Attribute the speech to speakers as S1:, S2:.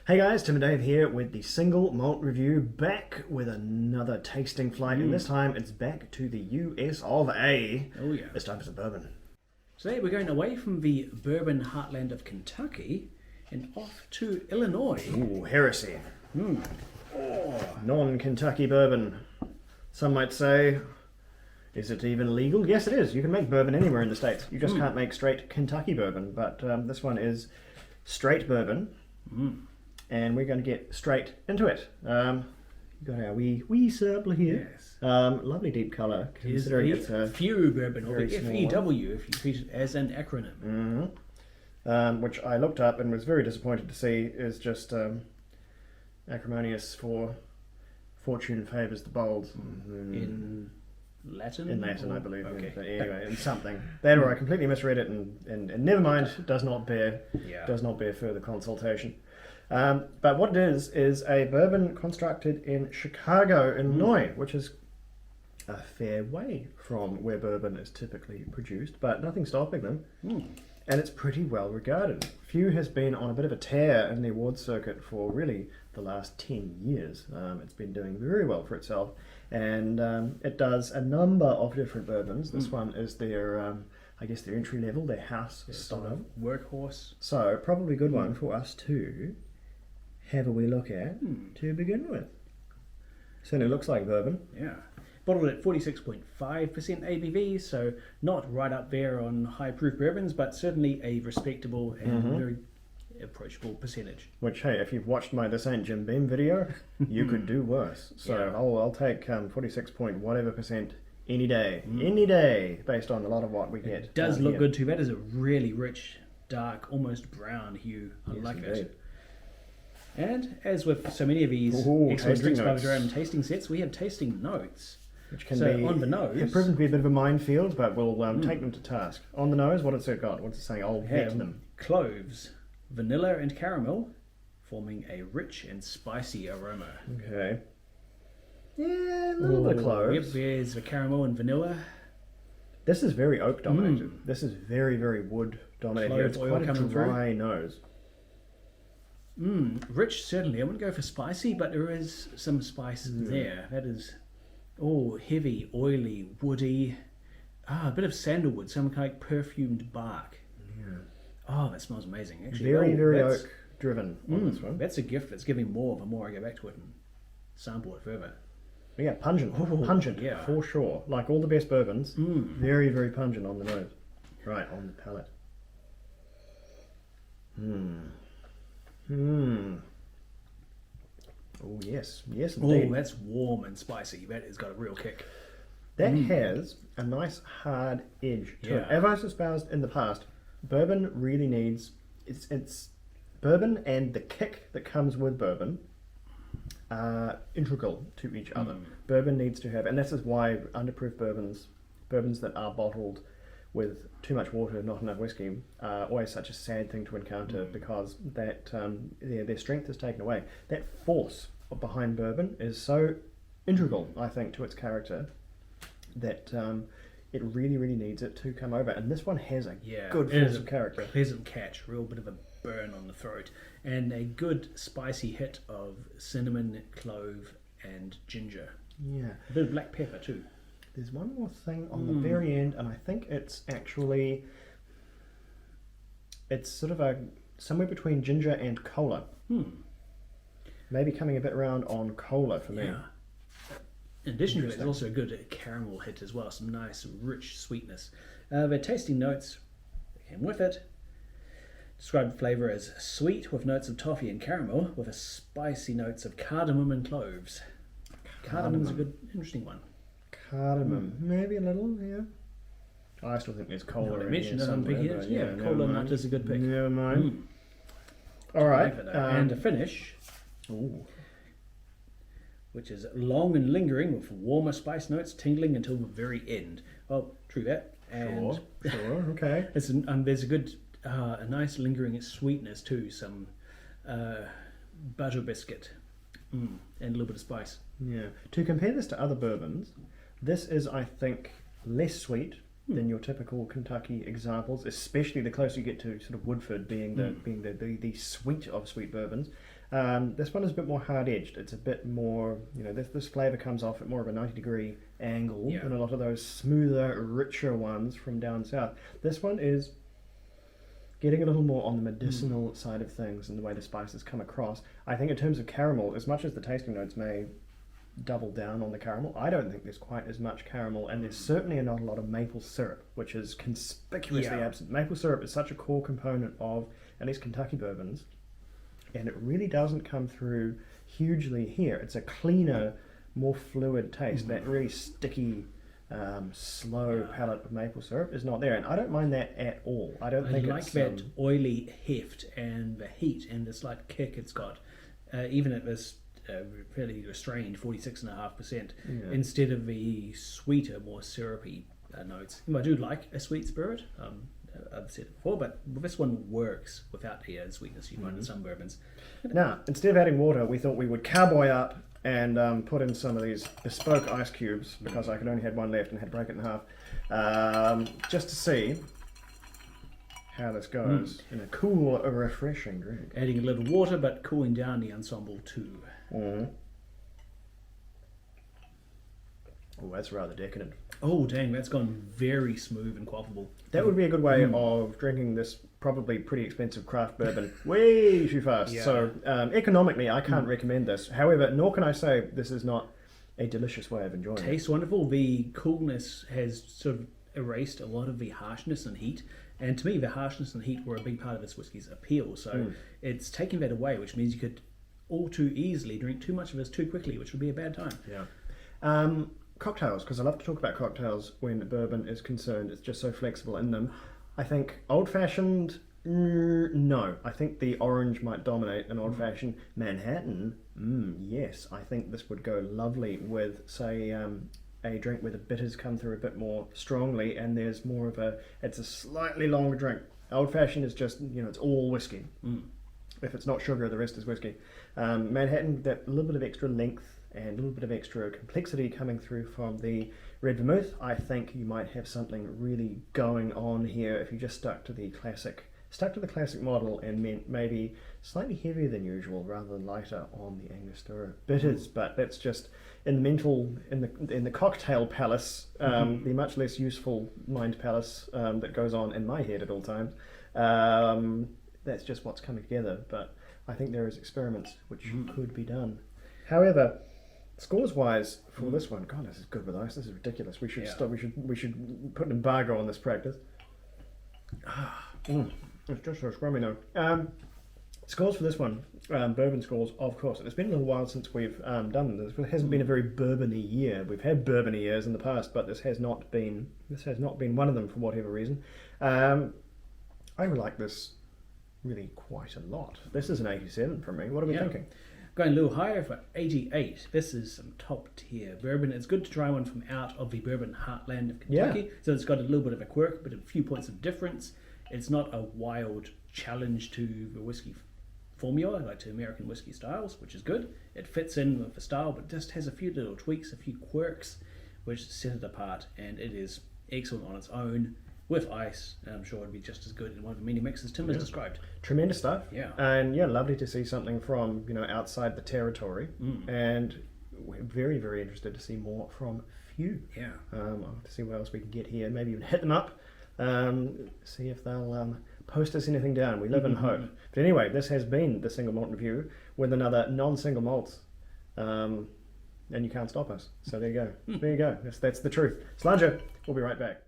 S1: Hey guys, Tim and Dave here with the single malt review, back with another tasting flight, and this time it's back to the US of A.
S2: Oh yeah.
S1: It's time for some bourbon.
S2: Today we're going away from the bourbon heartland of Kentucky and off to Illinois.
S1: Ooh, heresy. Non-Kentucky bourbon. Some might say, is it even legal? Yes, it is. You can make bourbon anywhere in the States. You just can't make straight Kentucky bourbon, but this one is Straight Bourbon. And we're going to get straight into it. Got our wee sample here.
S2: Yes.
S1: Lovely deep colour, considering it's a
S2: F.E.W bourbon, or
S1: very
S2: the
S1: small
S2: F.E.W if you treat it as an acronym.
S1: which I looked up and was very disappointed to see is just acrimonious for fortune favours the bold.
S2: In Latin?
S1: In Latin, I believe.
S2: Okay.
S1: Anyway, in something. That or I completely misread it, and never mind. Does not bear further consultation. But what it is a bourbon constructed in Chicago, Illinois, which is a fair way from where bourbon is typically produced, but nothing stopping them. And it's pretty well regarded. F.E.W has been on a bit of a tear in the awards circuit for really the last 10 years. It's been doing very well for itself, and it does a number of different bourbons. This one is their, I guess, their entry level, their house style.
S2: Workhorse.
S1: So, probably a good one for us to have a wee look at to begin with. Certainly looks like bourbon.
S2: Yeah. Bottled at 46.5% ABV, so not right up there on high proof bourbons, but certainly a respectable and very approachable percentage.
S1: Which, hey, if you've watched my This Ain't Jim Beam video, you could do worse. So
S2: Yeah.
S1: I'll take 46 point whatever percent any day, based on a lot of what we get.
S2: It does
S1: down
S2: look
S1: here.
S2: good too. That is a really rich, dark, almost brown hue. I
S1: Yes,
S2: like
S1: indeed.
S2: it. And as with so many of these
S1: Ooh,
S2: excellent
S1: tasting
S2: drinks by
S1: notes.
S2: Jerome tasting sets, we have tasting notes.
S1: Which can
S2: So
S1: be
S2: on the nose,
S1: have proven to be a bit of a minefield, but we'll take them to task. On the nose, what has it got? What's it saying? I'll
S2: we
S1: vet
S2: have
S1: them.
S2: cloves, vanilla and caramel, forming a rich and spicy aroma.
S1: Okay. Yeah, a little bit of cloves.
S2: Yep, there's the caramel and vanilla.
S1: This is very oak dominated. This is very, very wood dominated.
S2: Clove
S1: It's
S2: oil
S1: quite a
S2: coming through.
S1: dry nose.
S2: Rich, certainly. I wouldn't go for spicy, but there is some spice there. That is, heavy, oily, woody. A bit of sandalwood, some kind of perfumed bark.
S1: Yeah.
S2: Oh, that smells amazing. Actually,
S1: Very, very
S2: that's-
S1: oak driven on this one.
S2: That's a gift that's giving more the more I go back to it and sample it further.
S1: Yeah, pungent. Pungent,
S2: yeah.
S1: for sure. Like all the best bourbons, very, very pungent on the nose. Right, on the palate. Oh, yes. Yes, indeed.
S2: Oh, that's warm and spicy. That has got a real kick.
S1: That has a nice hard edge to it.
S2: Yeah.
S1: As I've espoused in the past, bourbon really needs... It's bourbon and the kick that comes with bourbon are integral to each other. Bourbon needs to have... And this is why underproof bourbons that are bottled with too much water, not enough whiskey, are always such a sad thing to encounter, because that their strength is taken away. That force behind bourbon is so integral, I think, to its character, that it really, really needs it to come over. And this one has a good
S2: it
S1: force
S2: is
S1: of character.
S2: Pleasant catch, real bit of a burn on the throat, and a good spicy hit of cinnamon, clove, and ginger.
S1: Yeah.
S2: A bit of black pepper too.
S1: There's one more thing on the very end, and I think it's actually... It's sort of somewhere between ginger and cola. Maybe coming a bit round on cola for me.
S2: Yeah. In addition to it, there's also a good caramel hit as well, some nice rich sweetness. The tasting notes that came with it describe the flavour as sweet with notes of toffee and caramel, with a spicy notes of cardamom and cloves. Cardamom's a good, interesting one.
S1: Cardamom, maybe a little, yeah. I still think there's cola
S2: I
S1: in
S2: mentioned
S1: here
S2: it on
S1: somewhere,
S2: Piggy
S1: but
S2: Hits. Yeah,
S1: never
S2: cola
S1: mind.
S2: nut is a good pick.
S1: Never mind. All right.
S2: And a finish, which is long and lingering with warmer spice notes tingling until the very end. Well, true that. And
S1: Sure, okay.
S2: there's a good, a nice lingering sweetness too. Some butter biscuit and a little bit of spice.
S1: Yeah. To compare this to other bourbons, this is, I think, less sweet than your typical Kentucky examples, especially the closer you get to sort of Woodford being the sweet of sweet bourbons. This one is a bit more hard-edged. It's a bit more, this flavour comes off at more of a 90-degree angle than a lot of those smoother, richer ones from down south. This one is getting a little more on the medicinal side of things and the way the spices come across. I think in terms of caramel, as much as the tasting notes may double down on the caramel, I don't think there's quite as much caramel, and there's certainly not a lot of maple syrup, which is conspicuously absent. Maple syrup is such a core component of at least Kentucky bourbons, and it really doesn't come through hugely here. It's a cleaner, more fluid taste. That really sticky, slow palate of maple syrup is not there, and I don't mind that at all. I don't think
S2: like
S1: it's
S2: that oily heft and the heat and the slight kick it's got, even at this fairly restrained 46.5%, instead of the sweeter, more syrupy notes. I do like a sweet spirit. I've said it before, but this one works without the sweetness you find in some bourbons.
S1: Now, instead of adding water, we thought we would cowboy up and put in some of these bespoke ice cubes, because I could only had one left and had to break it in half, just to see how this goes in a cool, refreshing drink.
S2: Adding a little water, but cooling down the ensemble too.
S1: Oh, that's rather decadent.
S2: Oh, dang, that's gone very smooth and quaffable.
S1: That would be a good way of drinking this probably pretty expensive craft bourbon way too fast.
S2: Yeah.
S1: So economically, I can't recommend this. However, nor can I say this is not a delicious way of enjoying it.
S2: Tastes wonderful. The coolness has sort of erased a lot of the harshness and heat. And to me, the harshness and heat were a big part of this whiskey's appeal. So it's taking that away, which means you could all too easily drink too much of this too quickly, which would be a bad time.
S1: Yeah. Cocktails, because I love to talk about cocktails when bourbon is concerned. It's just so flexible in them. I think old-fashioned, no. I think the orange might dominate an old-fashioned. Manhattan, yes. I think this would go lovely with, say, a drink where the bitters come through a bit more strongly, and there's more of it's a slightly longer drink. Old-fashioned is just, it's all whiskey. If it's not sugar, the rest is whiskey. Manhattan, that little bit of extra length and a little bit of extra complexity coming through from the red vermouth. I think you might have something really going on here if you just stuck to the classic model and meant maybe slightly heavier than usual rather than lighter on the Angostura bitters. But that's just in the cocktail palace, the much less useful mind palace that goes on in my head at all times. That's just what's coming together. But I think there is experiments which could be done. However, scores-wise for this one, God, this is good with ice. This is ridiculous. We should stop. We should put an embargo on this practice. It's just so scrummy now. Scores for this one, bourbon scores, of course. It's been a little while since we've done this. It hasn't been a very bourbon-y year. We've had bourbon-y years in the past, but this has not been one of them for whatever reason. I would like this really quite a lot. This is an 87 for me. What are we thinking?
S2: Going a little higher for 88. This is some top tier bourbon. It's good to try one from out of the bourbon heartland of Kentucky. So it's got a little bit of a quirk, but a few points of difference. It's not a wild challenge to the whiskey formula, like to American whiskey styles, which is good. It fits in with the style, but just has a few little tweaks, a few quirks, which set it apart. And it is excellent on its own. With ice, and I'm sure it'd be just as good in one of the many mixes Tim has described.
S1: Tremendous stuff.
S2: Yeah.
S1: And lovely to see something from, outside the territory. And we're very, very interested to see more from F.E.W.
S2: Yeah.
S1: I'll have to see what else we can get here. Maybe even hit them up, see if they'll post us anything down. We live in hope. But anyway, this has been the Single Malt Review with another non-single malts. And you can't stop us. So there you go. There you go. That's the truth. Slanger, we'll be right back.